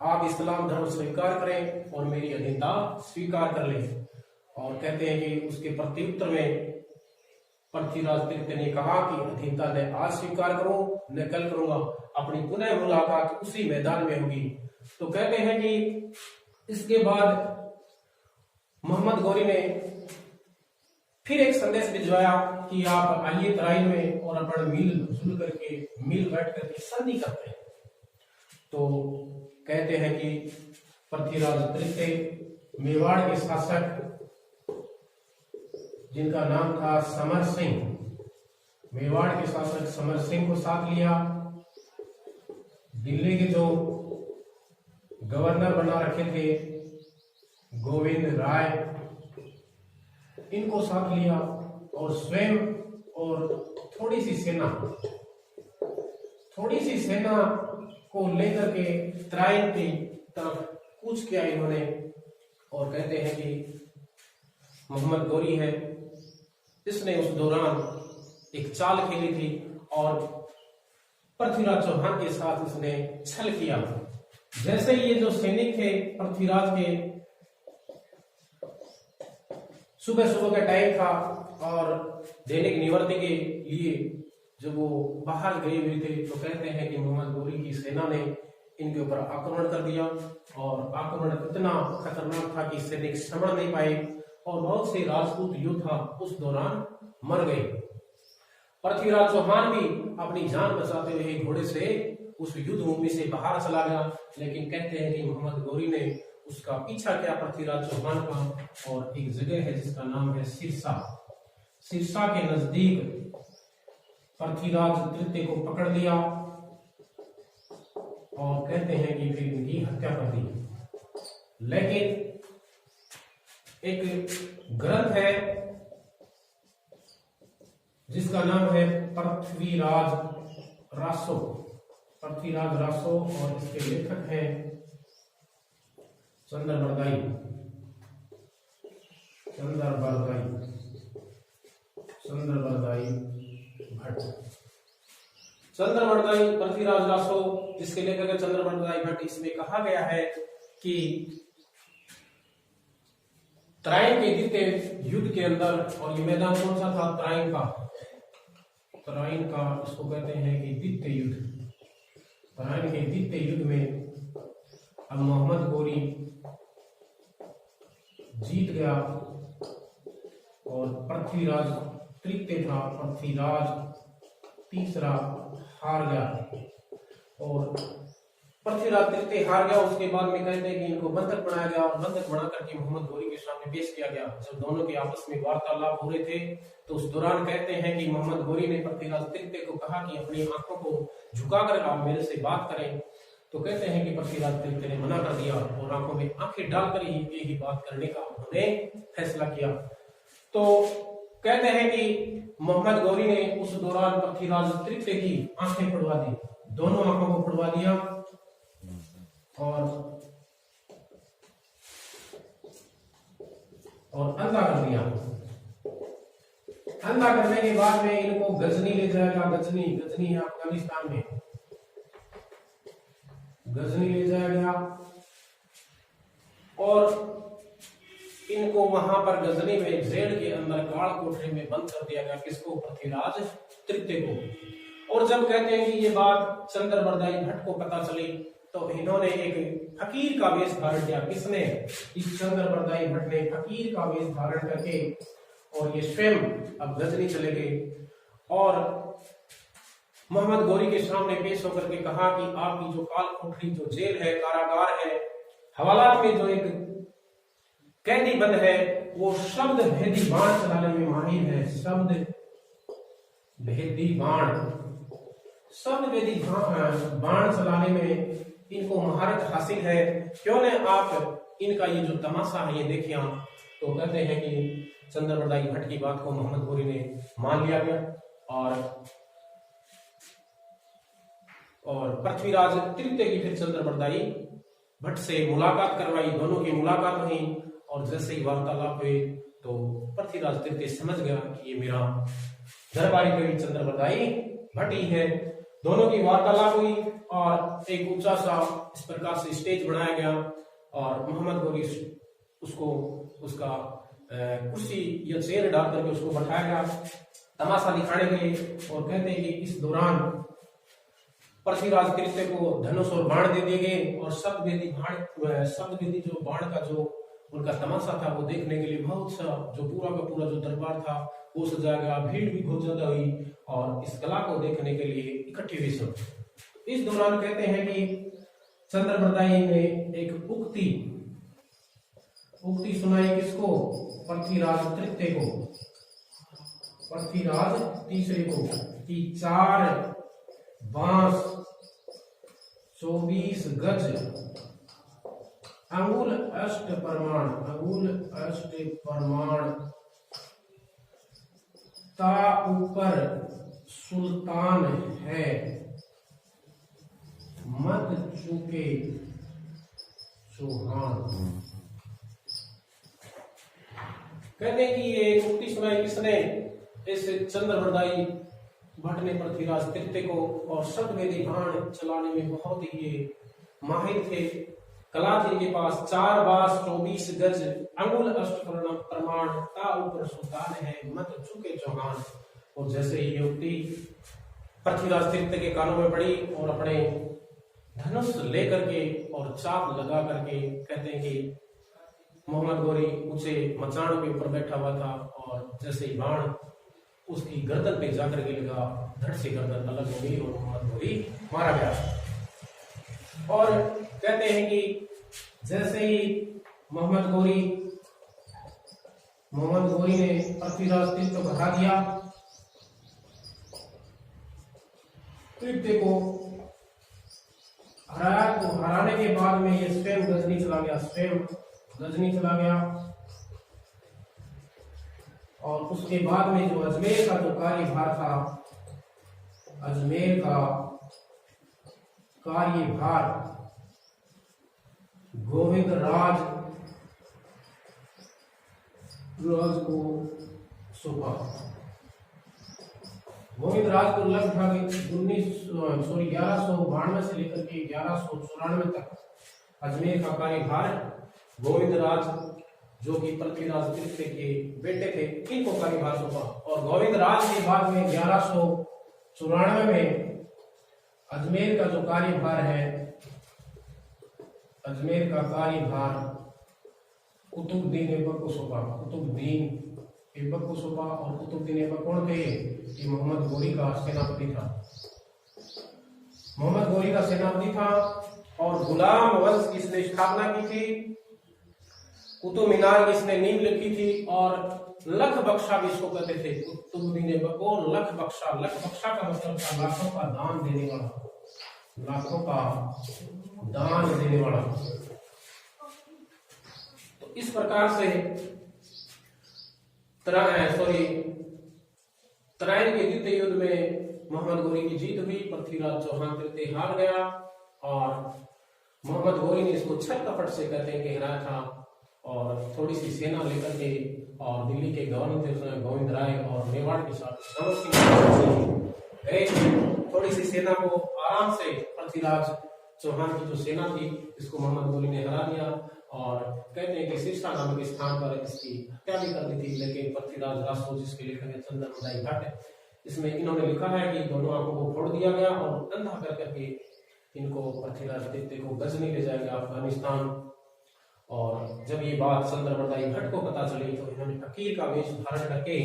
आप इस्लाम धर्म स्वीकार करें और मेरी अधीनता स्वीकार कर लें। और कहते हैं कि उसके प्रत्युत्तर में पृथ्वीराज तृतीय ने कहा कि अधीनता ने आज स्वीकार करो, न कल करूंगा। अपनी पुनः मुलाकात उसी मैदान में होगी। तो कहते हैं कि इसके बाद मोहम्मद गौरी ने फिर एक संदेश भिजवाया कि आप आइए तराइन में और अपन मिल बैठ करके संधि करते हैं। तो कहते हैं कि पृथ्वीराज तृतीय मेवाड़ के शासक जिनका नाम था समर सिंह, मेवाड़ के शासक समर सिंह को साथ लिया। दिल्ली के जो गवर्नर बना रखे थे गोविंद राय, इनको साथ लिया और स्वयं और थोड़ी सी सेना को लेकर के तराइन की तरफ कूच किया इन्होंने। और कहते हैं कि मोहम्मद गौरी है, इसने उस दौरान एक चाल खेली थी और पृथ्वीराज चौहान के साथ उसने छल किया। जैसे ये जो सैनिक थे पृथ्वीराज के, सुबह का टाइम था और दैनिक निवृत्ति के लिए जब वो बाहर गए हुए थे, तो कहते हैं कि मोहम्मद गौरी की सेना ने इनके ऊपर आक्रमण कर दिया। और आक्रमण इतना खतरनाक था कि सैनिक समझ नहीं पाए और बहुत से राजपूत योद्धा उस दौरान मर गए। पृथ्वीराज चौहान भी अपनी जान बचाते हुए घोड़े से उस युद्ध भूमि से बाहर चला गया। लेकिन कहते हैं कि मोहम्मद गौरी ने उसका पीछा किया पृथ्वीराज चौहान का, और एक जगह है जिसका नाम है सिरसा के नजदीक पृथ्वीराज तृतीय को पकड़ लिया और कहते हैं कि फिर इनकी हत्या कर दी। लेकिन एक ग्रंथ है जिसका नाम है पृथ्वीराज रासो, और इसके लेखक हैं चंद्रबरदाई भट्ट। चंद्रबरदाई पृथ्वीराज रासो जिसके लेखक है चंद्रबरदाई भट्ट। इसमें कहा गया है कि तराइन के द्वितीय युद्ध के अंदर, और ये मैदान कौन सा था? तराइन का इसको कहते हैं कि द्वितीय युद्ध। तराइन के द्वितीय युद्ध में अब मोहम्मद गौरी जीत गया और पृथ्वीराज तृतीय था, पृथ्वीराज तीसरा हार गया और पृथ्वीराज तृतीय हार गया। उसके बाद में कहते हैं कि इनको बंधक बनाया गया और बंधक बना करके मोहम्मद गौरी के सामने पेश किया गया। जब दोनों के आपस में वार्तालाप हो रहे थे तो उस दौरान कहते हैं कि मोहम्मद गौरी ने पृथ्वीराज तृतीय को कहा कि अपनी आंखों को झुकाकर आप मेरे से बात करें। तो कहते हैं कि पृथ्वीराज तृतीय ने मना कर दिया और आंखों में आंखें डालकर ही बात करने का उन्होंने फैसला किया। तो कहते हैं कि मोहम्मद गौरी ने उस दौरान पृथ्वीराज तृतीय की आंखें फुड़वा दी, दोनों आंखों को फुड़वा दिया और अंधा कर दिया। अंधा करने के बाद में इनको गजनी ले जाएगा। गजनी है अफगानिस्तान में, गजनी ले जाया गया और इनको वहां पर गजनी में जेल के अंदर काल कोठरी में बंद कर दिया गया। किसको? पृथ्वीराज तृतीय को। और जब कहते हैं कि ये बात चंद्रबरदाई भट्ट को पता चली तो इन्होंने एक फकीर का वेश धारण किया। किसने? इस चंद्रबरदाई भट्ट ने फकीर का वेश धारण करके और ये स्वयं अब गजनी चले गए और मोहम्मद गौरी के सामने पेश होकर के कहा कि आपकी जो काल कोठरी, जो जेल है, कारागार है, हवालात में जो एक कैदी बंद है, वो शब्द भेदी बाण चलाने में माहिर है। शब्द भेदी बाण चलाने में इनको महारत हासिल है। क्यों न आप इनका ये जो तमाशा है ये देखिए आप। तो कहते हैं कि चंद्रबरदाई भट्ट की बात को मोहम्मद गौरी ने मान लिया गया और पृथ्वीराज तृतीय की फिर चंद्रबरदाई भट्ट से मुलाकात करवाई। दोनों की मुलाकात हुई और जैसे ही वार्तालाप हुए तो पृथ्वीराज तृतीय समझ गया कि ये मेरा दरबारी कवि चंद्रबरदाई भट्ट ही है। दोनों की वार्तालाप हुई और एक ऊंचा सा इस प्रकार से स्टेज बनाया गया और मोहम्मद गोरी उसको उसका कुर्सी या चेयर डाल करके उसको बैठाया गया तमाशा दिखाने के लिए। और कहते हैं कि इस दौरान पृथ्वीराज तृतीय को धनुष और बाण दे दिए गए और शब्दवेदी जो बाण का जो उनका तमाशा था वो देखने के लिए बहुत सा जो पूरा का पूरा जो दरबार था वो सजाया गया, भीड़ भी बहुत ज्यादा हुई और इस कला को देखने के लिए इकट्ठे हुए सब। इस दौरान कहते हैं कि चंद्रप्रदायी ने एक उक्ति सुनाई किसको? पृथ्वीराज तृतीय को, पृथ्वीराज तीसरे को, कि 4 बांस 24 गज अंगुल अष्ट प्रमाण ता ऊपर सुल्तान है मत चूके चौहान। कहते हैं कि ये उक्ति सुनाई किसने? इस चंद्रप्रदायी भट्ट ने पृथ्वीराज तृतीय को। और शब्दवेदी बाण चलाने में बहुत ही ये माहिर थे, कला थी इनके पास। 4 बांस 24 गज अंगुल अष्ट प्रमाण ता ऊपर सुल्तान है मत चूके चौहान। और जैसे ये उक्ति पृथ्वीराज तृतीय के कानों में पड़ी और अपने धनुष लेकर के और चाप लगा करके कहते हैं कि मोहम्मद गोरी ऊंचे मचान के ऊपर बैठा हुआ था और जैसे ही बाण उसकी गर्दन पे जाकर के लगा, धड़ से गर्दन अलग हो गई और मोहम्मद गोरी मारा गया। और कहते हैं कि जैसे ही मोहम्मद गोरी ने पृथ्वीराज तृतीय को हरा दिया, तृतीय को हराया, तो हराने के बाद में ये स्वयं गजनी चला गया। और उसके बाद में जो अजमेर का जो कार्यभार था, अजमेर का कार्यभार गोविंद राज को सौंपा। गोविंद राज को लगभग 1192 से लेकर के 1194 तक अजमेर का कार्यभार गोविंद राज जो कि पृथ्वीराज तृतीय के बेटे थे, इनको कार्यभार सौंपा। और गोविंद राज के बाद में 1194 में अजमेर का जो कार्यभार है, अजमेर का कार्यभार कुतुबुद्दीन ऐबक को सौंपा। कुतुबुद्दीन ऐबक को सौंपा। और कुतुबुद्दीन ऐबक कौन थे? ये मोहम्मद गोरी का सेनापति था। मोहम्मद गोरी का सेनापति था और गुलाम वंश की इसने स्थापना की थी। कुतुब मीनार की इसने नींव लिखी थी और लख बख्शा भी इसको कहते थे। कुतुबुद्दीन ऐबक को लख बख्शा का मतलब था लाखों का दान देने वाला, लाखों का दान देने वाला। तो इस प्रकार से तराइन के द्वितीय युद्ध में मोहम्मद गोरी की जीत हुई। पृथ्वीराज चौहान तृतीय हार गया और मोहम्मद गोरी ने इसको छल कपट से कहते हैं कि हराया था। और थोड़ी सी सेना लेकर के और दिल्ली के गवर्नर थे उसमें गोविंद राय और मेवाड़ के साथ गए। थोड़ी सी सेना को आराम से पृथ्वीराज चौहान की जो सेना थी इसको मोहम्मद गोरी ने हरा दिया। और कहते हैं कि सिरसा नामक स्थान पर इसकी हत्या भी कर दी थी। लेकिन पृथ्वीराज रासो जिसके लेखक है चंद्रप्रदायी भट्ट, इसमें इन्होंने लिखा है कि दोनों आंखों को फोड़ दिया गया और अंधा कर करके इनको पृथ्वीराज तृतीय को गजनी ले जाएगा अफगानिस्तान। और जब ये बात चंद्रप्रदायी भट्ट को पता चली तो इन्होंने फकीर का वेश धारण करके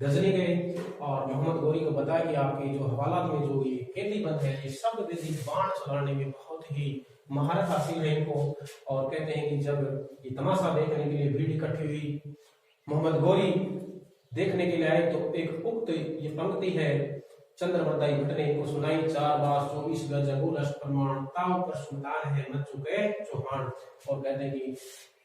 गजनी गए और मोहम्मद गोरी को बताया कि आपके जो हवालात में जो ये कैदी बंद है, ये शब्दवेदी बाण चलाने में बहुत ही महारत हासिल है इनको। और कहते हैं कि जब ये तमाशा देखने के लिए भीड़ इकट्ठी हुई, मोहम्मद गोरी देखने के लिए आए तो एक उक्त ये पंक्ति है चंद्रप्रदायी भट्ट ने इनको सुनाई। 4 बांस 24 गज अंगुल अष्ट प्रमाण ताव पर सुल्तान है मत चुके चौहान। और कहते हैं कि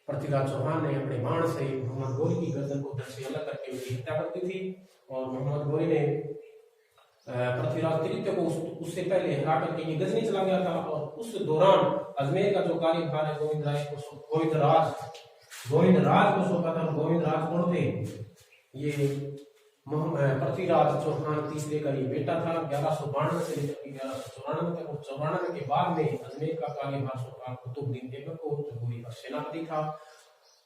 पृथ्वीराज चौहान ने अपने बाण से मोहम्मद गोरी की गर्दन को धड़ से अलग करके उनकी हत्या कर दी थी। और मोहम्मद गोरी ने पृथ्वीराज तृतीय को उससे पहले हरा करके ये गजनी चला गया था। और उस दौरान अजमेर का जो कार्यभार है गोविंद राज को सौंपा था। गोविंद राज कौन थे? ये पृथ्वीराज चौहान तीसरे का ये बेटा था। 1192 से लेकर की 1194 तक, और 94 के बाद में अजमेर का कार्यभार सुल्तान कुतुबुद्दीन ऐबक को, जो गोरी का सेनापति था।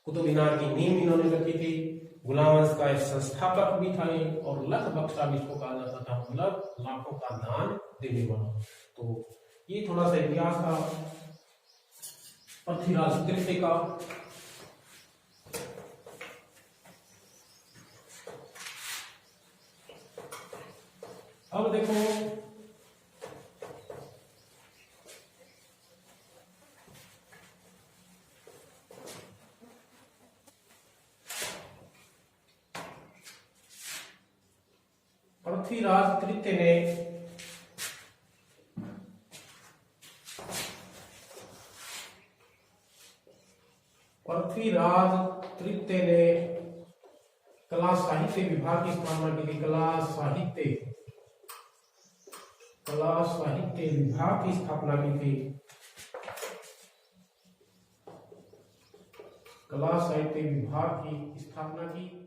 कुतुब मीनार की नींव इन्होंने रखी थी। गुलाम वंश का एक संस्थापक भी था ये, और लख बख्शा भी इसको कहा जाता था, मतलब लाखों का दान देने वाला। तो ये थोड़ा सा इतिहास था पृथ्वीराज तृतीय का। अब देखो पृथ्वीराज तृतीय ने कला साहित्य विभाग की स्थापना की थी। कला साहित्य विभाग की स्थापना की थी। कला साहित्य विभाग की स्थापना की।